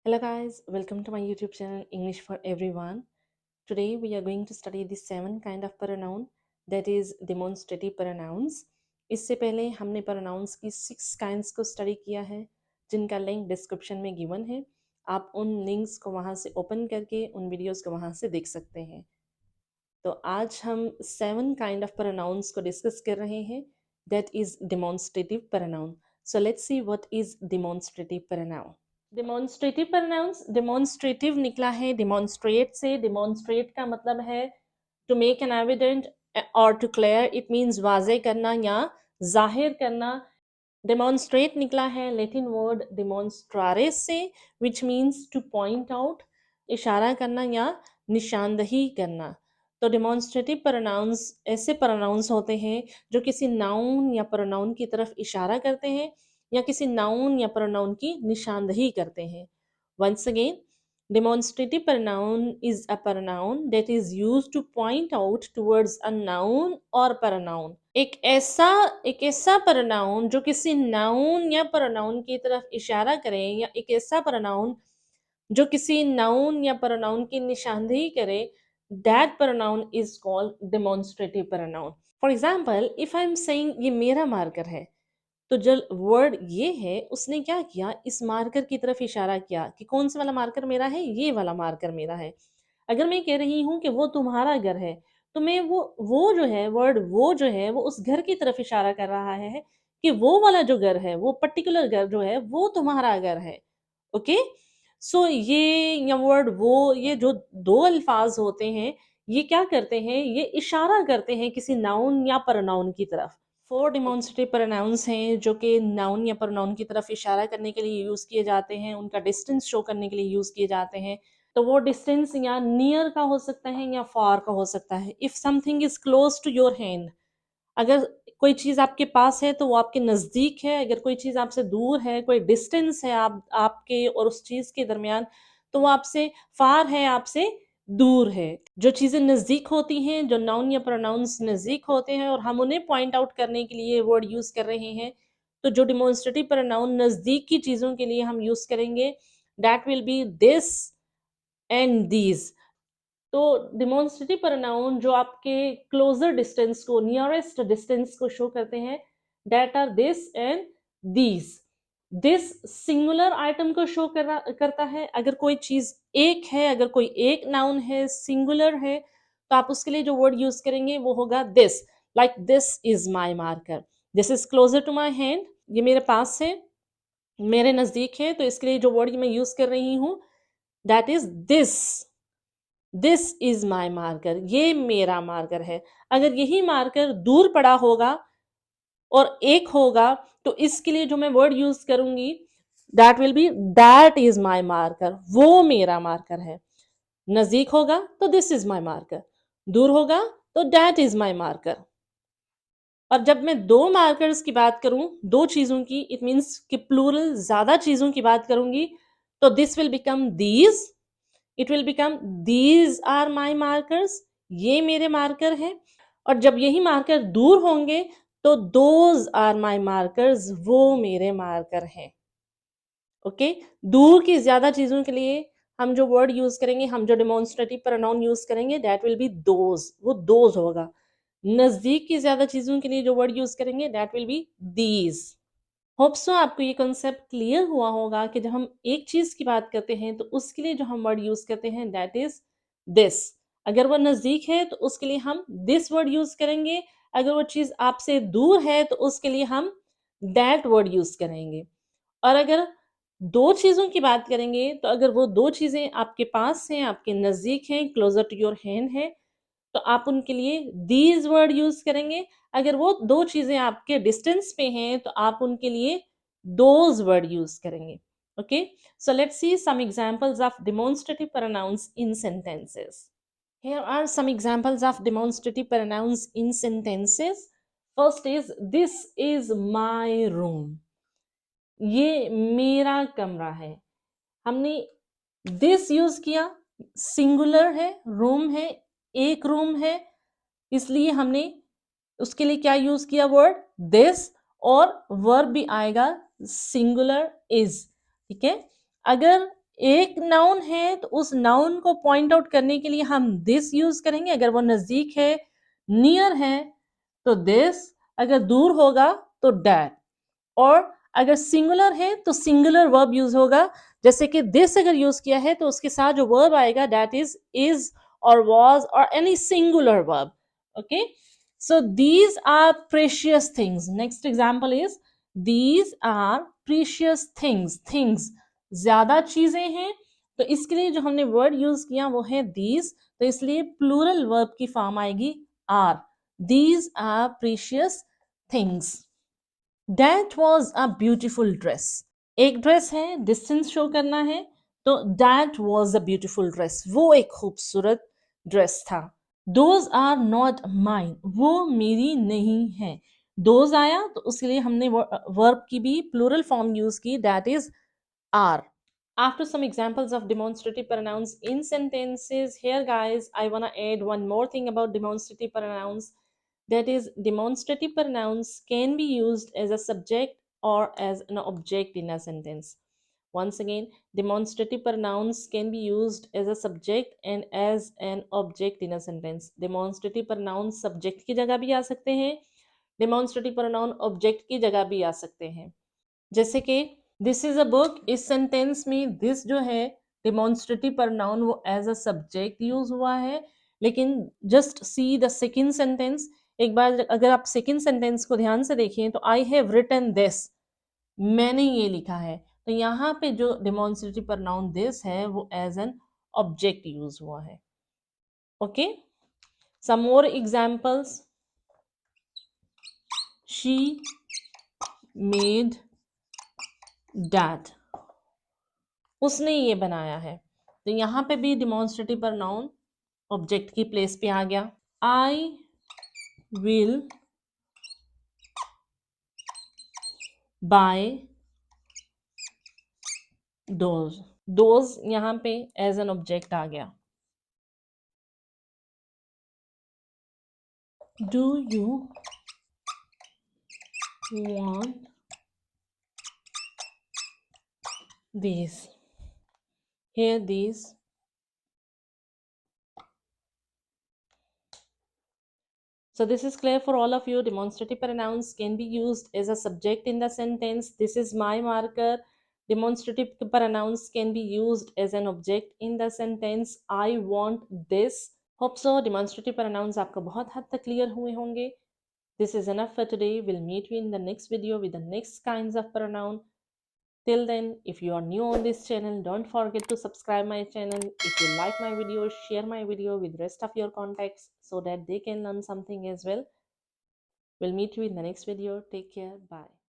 Hello guys, welcome to my YouTube channel English for Everyone. Today we are going to study the seven kind of pronoun that is demonstrative pronouns. इससे पहले हमने pronouns की 6 kinds को study किया है जिनका link description में given है. आप उन लिंक्स को वहां से ओपन करके उन वीडियोस को वहां से देख सकते हैं. तो आज हम 7 kind of pronouns को डिस्कस कर रहे हैं that is demonstrative pronoun. So let's see what is demonstrative pronoun. Demonstrative pronounce, demonstrative निकला है डिमॉन्स्ट्रेट से. डिमॉन्स्ट्रेट का मतलब है टू मेक एन एविडेंट और टू क्लियर. इट मीन्स वाजे करना या जाहिर करना. डिमॉन्स्ट्रेट निकला है लैटिन वर्ड डिमॉन्स्ट्रारे से which means two point out, इशारा करना या निशानदही करना. तो डिमॉन्स्ट्रेटिव प्रोनाउंस ऐसे प्रोनाउंस होते हैं जो किसी नाउन या प्रोनाउन की तरफ इशारा करते हैं या किसी नाउन या प्रोनाउन की निशानदही करते हैं. Once again, demonstrative pronoun is a pronoun that is used to point out towards a noun or pronoun. एक ऐसा pronoun जो किसी नाउन या pronoun की तरफ इशारा करे या एक ऐसा pronoun जो किसी नाउन या pronoun की निशानदही करे, that pronoun is called demonstrative pronoun. For example, if I am saying ये मेरा मार्कर है, तो जो वर्ड ये है उसने क्या किया, इस मार्कर की तरफ इशारा किया कि कौन सा वाला मार्कर मेरा है, ये वाला मार्कर मेरा है. अगर मैं कह रही हूँ कि वो तुम्हारा घर है, तो मैं वो जो है वर्ड वो जो है वो उस घर की तरफ इशारा कर रहा है कि वो वाला जो घर है, वो पर्टिकुलर घर जो है वो तुम्हारा घर है. ओके, सो ये या वर्ड वो, ये जो दो अल्फाज होते हैं, ये क्या करते हैं, ये इशारा करते हैं किसी नाउन या प्रोनाउन की तरफ. 4 डिमॉन्स्ट्रेटिव प्रोनाउंस हैं जो कि नाउन या प्रोनाउन की तरफ इशारा करने के लिए यूज़ किए जाते हैं, उनका डिस्टेंस शो करने के लिए यूज़ किए जाते हैं. तो वो डिस्टेंस या नियर का हो सकता है या फार का हो सकता है. If something is close to your hand, अगर कोई चीज़ आपके पास है तो वो आपके नज़दीक है. अगर कोई चीज़ आपसे दूर है, कोई डिस्टेंस है आपके और उस चीज़ के दरमियान, तो वो आपसे फार है, आपसे दूर है. जो चीज़ें नज़दीक होती हैं, जो नाउन या प्रोनाउंस नज़दीक होते हैं और हम उन्हें पॉइंट आउट करने के लिए वर्ड यूज़ कर रहे हैं, तो जो डिमॉन्स्ट्रेटिव प्रोनाउन नज़दीक की चीज़ों के लिए हम यूज़ करेंगे, that will be this and these. तो डिमॉन्स्ट्रेटिव प्रोनाउन जो आपके क्लोजर डिस्टेंस को, नियरेस्ट डिस्टेंस को शो करते हैं, that are this and these. This singular item को शो करता है. अगर कोई चीज एक है, अगर कोई एक नाउन है, सिंगुलर है, तो आप उसके लिए जो वर्ड यूज करेंगे वो होगा this. Like this is my marker, this is closer to my hand, ये मेरे पास है, मेरे नजदीक है, तो इसके लिए जो वर्ड मैं यूज कर रही हूं that is this. This is my marker, ये मेरा मार्कर है. अगर यही मार्कर दूर पड़ा होगा और एक होगा, तो इसके लिए जो मैं वर्ड यूज करूंगी that will B that is my marker, वो मेरा मार्कर है. नजदीक होगा तो दिस इज माई मार्कर, दूर होगा तो दैट इज माई मार्कर. और जब मैं दो मार्कर्स की बात करूं, दो चीजों की, इट मीन्स कि प्लूरल ज्यादा चीजों की बात करूंगी, तो this will become these, it will become these are my markers, ये मेरे मार्कर हैं. और जब यही मार्कर दूर होंगे तो दोज आर माई मार्कर्स, वो मेरे मार्कर हैं. ओके, दूर की ज्यादा चीजों के लिए हम जो वर्ड यूज करेंगे, हम जो डिमॉन्स्ट्रेटिव प्रोनाउन यूज करेंगे, दैट विल बी दोज, वो दोज होगा. नजदीक की ज्यादा चीजों के लिए जो वर्ड यूज करेंगे that will B these. Hope so आपको ये कॉन्सेप्ट क्लियर हुआ होगा कि जब हम एक चीज की बात करते हैं तो उसके लिए जो हम वर्ड यूज करते हैं दैट इज दिस. अगर वो नजदीक है तो उसके लिए हम दिस वर्ड यूज करेंगे. अगर वो चीज आपसे दूर है तो उसके लिए हम दैट वर्ड यूज करेंगे. और अगर दो चीजों की बात करेंगे तो अगर वो दो चीजें आपके पास हैं, आपके नजदीक हैं, क्लोजर टू योर हैंड है, तो आप उनके लिए दीज वर्ड यूज करेंगे. अगर वो दो चीजें आपके डिस्टेंस पे हैं तो आप उनके लिए दोज वर्ड यूज करेंगे. Okay, so let's see some examples of demonstrative pronouns in sentences. Here are some examples of demonstrative pronouns in sentences. First is this is my room, ये मेरा कमरा है. हमने दिस यूज किया, singular है, room है, एक रूम है, इसलिए हमने उसके लिए क्या यूज किया वर्ड दिस, और वर्ब भी आएगा सिंगुलर इज. ठीक है, अगर एक नाउन है तो उस नाउन को पॉइंट आउट करने के लिए हम दिस यूज करेंगे, अगर वो नजदीक है, नियर है तो दिस, अगर दूर होगा तो डैट, और अगर सिंगुलर है तो सिंगुलर वर्ब यूज होगा। जैसे कि दिस अगर यूज किया है तो उसके साथ जो वर्ब आएगा दैट इज और वाज और any singular verb. Okay, so these are precious things. Next example is these are precious things. Things ज्यादा चीजें हैं, तो इसके लिए जो हमने वर्ड यूज किया वो है these, तो इसलिए प्लूरल वर्ब की फॉर्म आएगी are. These are precious things. That was a beautiful dress. एक ड्रेस है, डिस्टेंस शो करना है, तो that was a beautiful dress. वो एक खूबसूरत ड्रेस था. Those are not mine. वो मेरी नहीं है. Those आया तो उसके लिए हमने वर्ब की भी प्लूरल फॉर्म यूज की, that is are. After some examples of demonstrative pronouns in sentences, here guys, I want to add one more thing about demonstrative pronouns. That is, demonstrative pronouns can be used as a subject or as an object in a sentence. Once again, demonstrative pronouns can be used as a subject and as an object in a sentence. Demonstrative pronouns subject की जगह भी आ सकते हैं, demonstrative pronoun object की जगह भी आ सकते हैं. जैसे कि दिस इज अ बुक, इस सेंटेंस में दिस जो है डिमॉन्स्ट्रेटिव प्रोनाउन वो एज अ सब्जेक्ट यूज हुआ है, लेकिन just see the second sentence. एक बार अगर आप सेकंड सेंटेंस को ध्यान से देखें तो आई हैव रिटन दिस, मैंने ये लिखा है, तो यहाँ पे जो डिमॉन्स्ट्रेटिव प्रोनाउन दिस है वो एज एन ऑब्जेक्ट यूज हुआ है. Okay, some more examples. She made that, उसने ये बनाया है, तो यहाँ पे भी डिमॉन्स्ट्रेटिव प्रोनाउन ऑब्जेक्ट की प्लेस पे आ गया. I will buy those, those यहाँ पे एज एन ऑब्जेक्ट आ गया. Do you want this, here this. So this is clear for all of you. Demonstrative pronouns can be used as a subject in the sentence. This is my marker. Demonstrative pronouns can be used as an object in the sentence. I want this. Hope so. Demonstrative pronouns आपको बहुत हद तक clear हुए होंगे. This is enough for today. We'll meet you in the next video with the next kinds of pronoun. Till then, if you are new on this channel, don't forget to subscribe my channel. If you like my video, share my video with rest of your contacts so that they can learn something as well. We'll meet you in the next video. Take care. Bye.